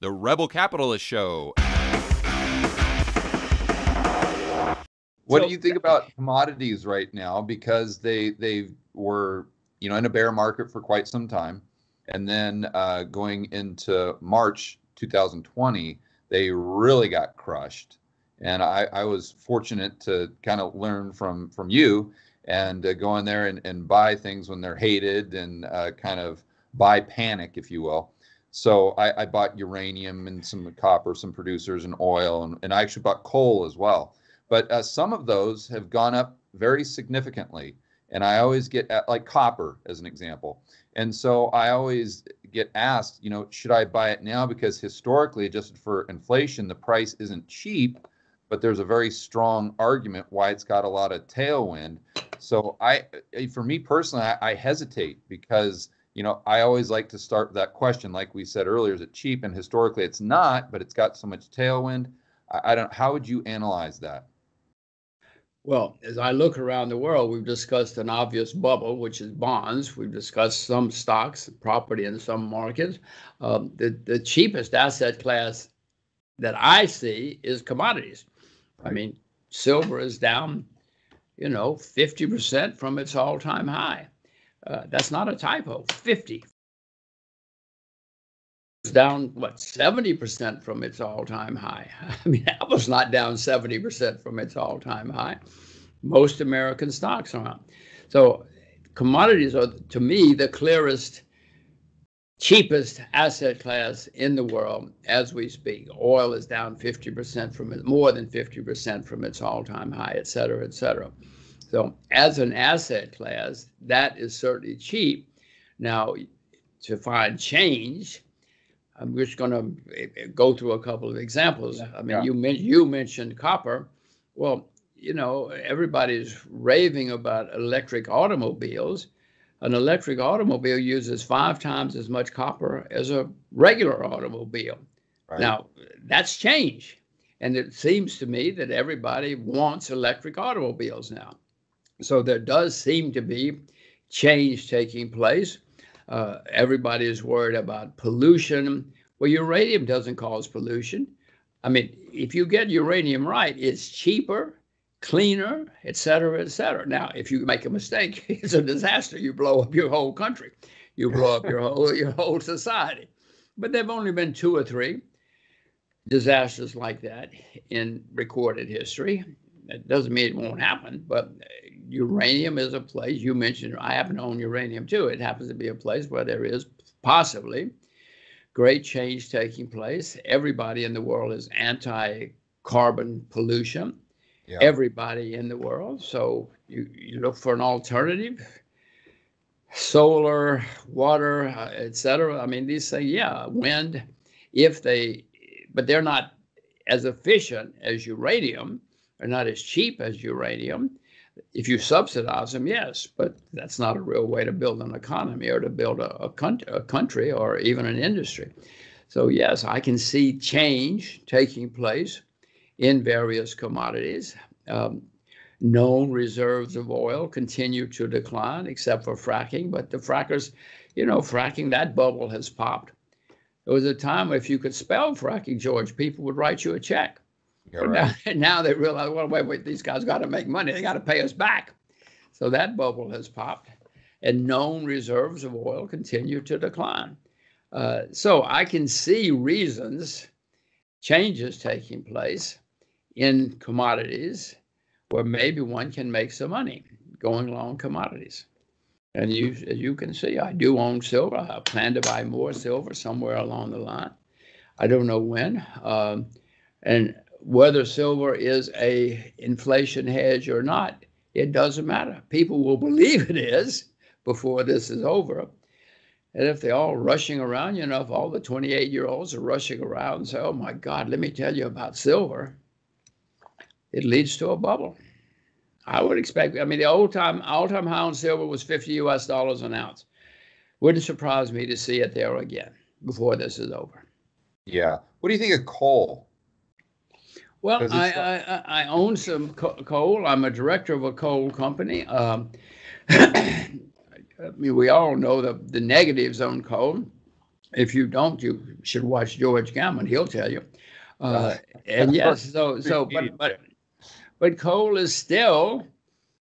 The Rebel Capitalist Show. What do you think about commodities right now? Because they were, in a bear market for quite some time. And then going into March 2020, they really got crushed. And I was fortunate to kind of learn from you and go in there and buy things when they're hated and kind of buy panic, if you will. So I bought uranium and some copper, some producers, and oil, and I actually bought coal as well. But some of those have gone up very significantly. And I always get like copper as an example. And so I always get asked, should I buy it now? Because historically, adjusted for inflation, the price isn't cheap, but there's a very strong argument why it's got a lot of tailwind. So for me personally, I hesitate because, I always like to start with that question. Like we said earlier, is it cheap? And historically it's not, but it's got so much tailwind. How would you analyze that? Well, as I look around the world, we've discussed an obvious bubble, which is bonds. We've discussed some stocks, property in some markets. The cheapest asset class that I see is commodities. Right. I mean, silver is down, 50% from its all-time high. That's not a typo, 50. It's down, 70% from its all-time high. I mean, Apple's not down 70% from its all-time high. Most American stocks are up. So commodities are, to me, the clearest, cheapest asset class in the world as we speak. Oil is down 50% from it, more than 50% from its all-time high, et cetera, et cetera. So as an asset class, that is certainly cheap. Now, to find change, I'm just going to go through a couple of examples. Yeah, I mean, yeah. You mentioned copper. Well, everybody's raving about electric automobiles. An electric automobile uses 5 times as much copper as a regular automobile. Right. Now, that's change. And it seems to me that everybody wants electric automobiles now. So there does seem to be change taking place. Everybody is worried about pollution. Well, uranium doesn't cause pollution. I mean, if you get uranium right, it's cheaper, cleaner, et cetera, et cetera. Now, if you make a mistake, it's a disaster. You blow up your whole country. You blow up your whole society. But there have only been 2 or 3 disasters like that in recorded history. It doesn't mean it won't happen, but uranium is a place, you mentioned, I happen to own uranium too. It happens to be a place where there is possibly great change taking place. Everybody in the world is anti-carbon pollution. Yeah. Everybody in the world. So you look for an alternative, solar, water, et cetera. I mean, these things, wind, but they're not as efficient as uranium. They're not as cheap as uranium. If you subsidize them, yes, but that's not a real way to build an economy or to build a country or even an industry. So yes, I can see change taking place in various commodities. Known reserves of oil continue to decline, except for fracking. But the frackers, fracking, that bubble has popped. There was a time if you could spell fracking, George, people would write you a check. Right. Now they realize, well, wait, these guys got to make money. They got to pay us back. So that bubble has popped, and known reserves of oil continue to decline. So I can see reasons, changes taking place in commodities where maybe one can make some money going along commodities. And as you can see, I do own silver. I plan to buy more silver somewhere along the line. I don't know when. And whether silver is a inflation hedge or not, it doesn't matter. People will believe it is before this is over. And if they're all rushing around, if all the 28-year-olds are rushing around and say, oh my God, let me tell you about silver, it leads to a bubble. I would expect, the all-time high on silver was $50 an ounce. Wouldn't surprise me to see it there again before this is over. Yeah. What do you think of coal? Well, I own some coal. I'm a director of a coal company. We all know the negatives on coal. If you don't, you should watch George Gammon. He'll tell you. And yes, but coal is still,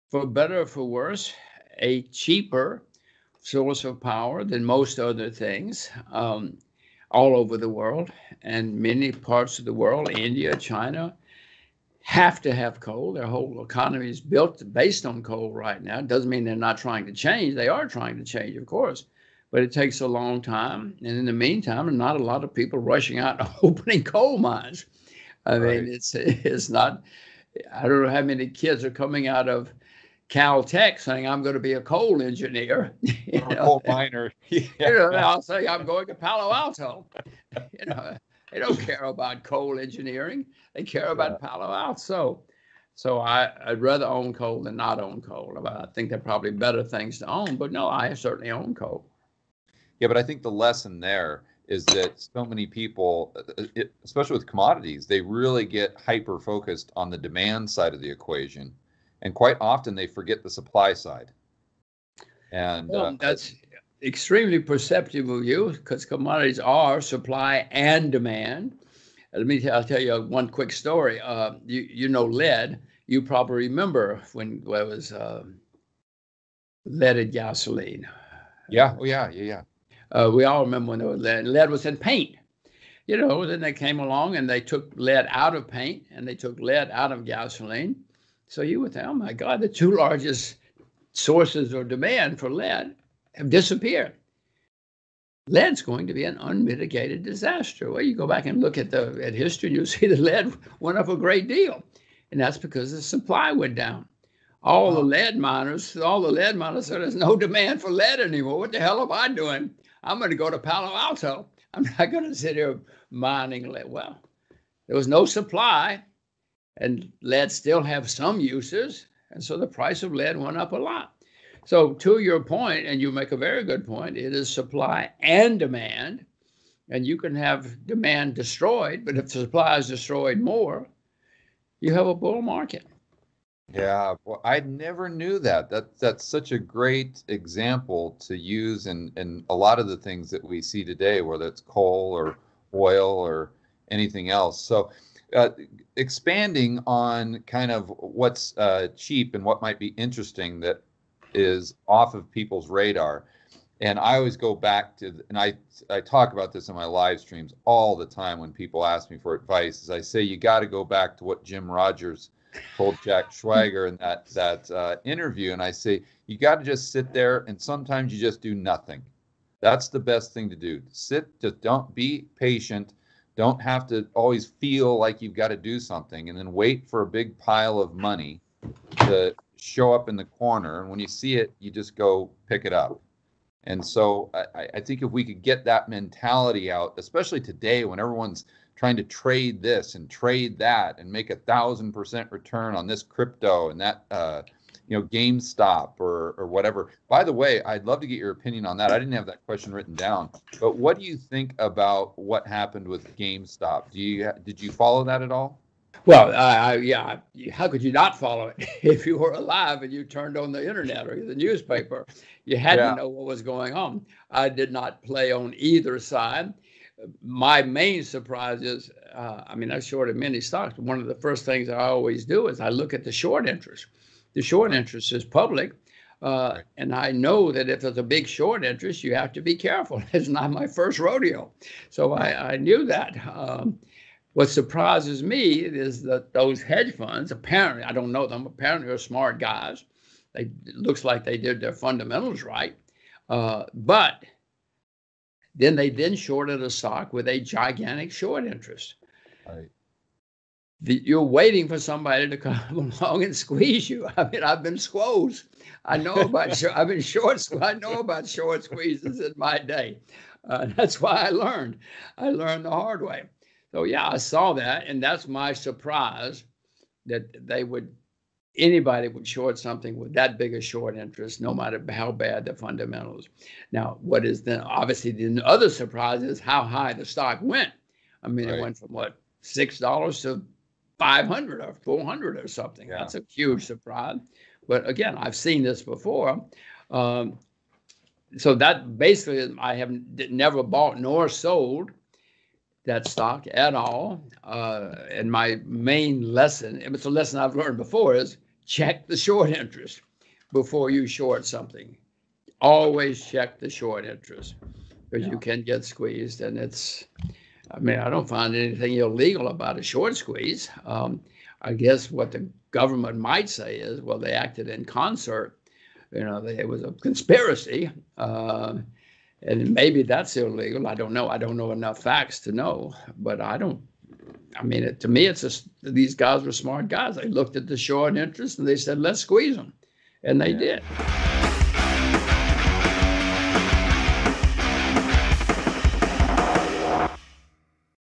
for better or for worse, a cheaper source of power than most other things all over the world. And many parts of the world, India, China, have to have coal. Their whole economy is built based on coal right now. It doesn't mean they're not trying to change. They are trying to change, of course, but it takes a long time. And in the meantime, there are not a lot of people rushing out and opening coal mines. I mean, it's not, I don't know how many kids are coming out of Caltech saying, I'm going to be a coal engineer. A coal miner. I'll say, I'm going to Palo Alto. They don't care about coal engineering. They care about Palo Alto. So I'd rather own coal than not own coal. I think there are probably better things to own, but no, I certainly own coal. Yeah, but I think the lesson there is that so many people, especially with commodities, they really get hyper-focused on the demand side of the equation. And quite often they forget the supply side. And that's extremely perceptive of you, because commodities are supply and demand. I'll tell you one quick story. You know lead. You probably remember when there was leaded gasoline. Yeah. Oh, yeah. We all remember when there was lead. Lead was in paint. Then they came along and they took lead out of paint and they took lead out of gasoline. So you would think, oh my God, the two largest sources of demand for lead have disappeared. Lead's going to be an unmitigated disaster. Well, you go back and look at history, and you see the lead went up a great deal, and that's because the supply went down. All the lead miners said, there's no demand for lead anymore. What the hell am I doing? I'm going to go to Palo Alto. I'm not going to sit here mining lead. Well, there was no supply, and lead still have some uses, and so the price of lead went up a lot. So to your point, and you make a very good point, it is supply and demand, and you can have demand destroyed, but if the supply is destroyed more, you have a bull market. Yeah, well, I never knew that. That's such a great example to use in a lot of the things that we see today, whether it's coal or oil or anything else. So expanding on kind of what's cheap and what might be interesting that is off of people's radar. And I always go back to, and I talk about this in my live streams all the time when people ask me for advice, is I say, you got to go back to what Jim Rogers told Jack Schwager in that interview. And I say, you got to just sit there, and sometimes you just do nothing. That's the best thing to do. Sit, just don't be patient. Don't have to always feel like you've got to do something and then wait for a big pile of money to show up in the corner. And when you see it, you just go pick it up. And so I think if we could get that mentality out, especially today when everyone's trying to trade this and trade that and make 1,000% return on this crypto and that, GameStop or whatever. By the way, I'd love to get your opinion on that. I didn't have that question written down, but what do you think about what happened with GameStop? Did you follow that at all? Well, yeah. How could you not follow it? If you were alive and you turned on the internet or the newspaper, you had to know what was going on. I did not play on either side. My main surprise is, I shorted many stocks. One of the first things I always do is I look at the short interest. The short interest is public. And I know that if there's a big short interest, you have to be careful. It's not my first rodeo. So I knew that. What surprises me is that those hedge funds, apparently, I don't know them, apparently are smart guys. It looks like they did their fundamentals right. But then they shorted a stock with a gigantic short interest. Right. You're waiting for somebody to come along and squeeze you. I've been squoze. I know about I've been short. I know about short squeezes in my day. That's why I learned. I learned the hard way. So yeah, I saw that, and that's my surprise that anybody would short something with that big a short interest, no matter how bad the fundamentals. Now, what is then obviously the other surprise is how high the stock went. It went from what, $6 to 500 or 400 or something. Yeah. That's a huge surprise. But again, I've seen this before. So that basically, I have never bought nor sold that stock at all. And my main lesson, it's a lesson I've learned before, is check the short interest before you short something. Always check the short interest, because you can get squeezed. And I don't find anything illegal about a short squeeze. I guess what the government might say is, well, they acted in concert. It was a conspiracy, and maybe that's illegal. I don't know. I don't know enough facts to know, but to me, it's just these guys were smart guys. They looked at the short interest and they said, let's squeeze them. And they did.